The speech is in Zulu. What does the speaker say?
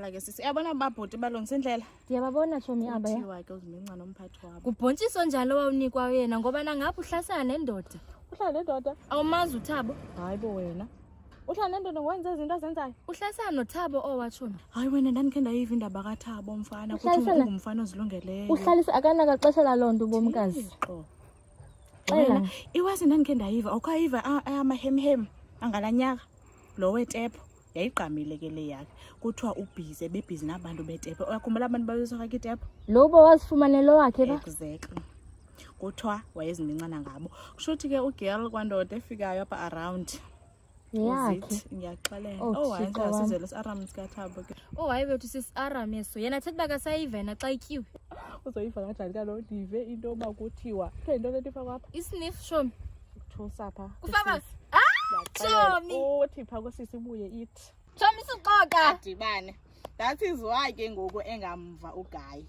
Uyaqala ke sisi. Uyabona babhuti balungisa indlela. Ndiyababona tshomi aba ya. Kuthiwa ke uziminca nomphathi wabo. Kubhontshisiwe njalo wawunikwa yena ngoba nangapha uhlasana nendoda. Uhlala nendoda? Awumazi uThabo? Hayi bo wena. Uhlala nendoda ngwenza izinto azenzayo. Uhlasana noThabo owatshomi. Hayi wena ndandikhe ndayiva indaba kaThabo mfana kuthi ungumfana ozilungeleyo. Uhlalisa akanaka xesha lalonto bomkazi. Wena iwazi ndandikhe ndayiva awukayiva amahemhem angalanyaka lo wetepo yayigqamile ke le yakhe kuthiwa ubhize bebhizi nabantu betepo. Uyakhumbula abantu babesofaka itepo Lobo wazifumanelo wakhe ba? Exactly. Kuthiwa wayezimincana ngabo. Kushuthi ke ugirl kwandoda efikayo apha around. Yakhe. Ngiyaxolela. Oh, Hayi sasizelo siAram sikaThabo ke. Hayi bethu sisiAram eso. Yena athethi baka sayivena xa ityiwe. Uzoyiva kanjani kalo ndive into oba kuthiwa. Into lento ifakwa apha. Isniff shomi. Thusa apha. Kufaka Chomi. Uthi pha kwesisi ibuye ithi. Chomi suxoka. Adibane. That is why ke ngoku engamva uGayi.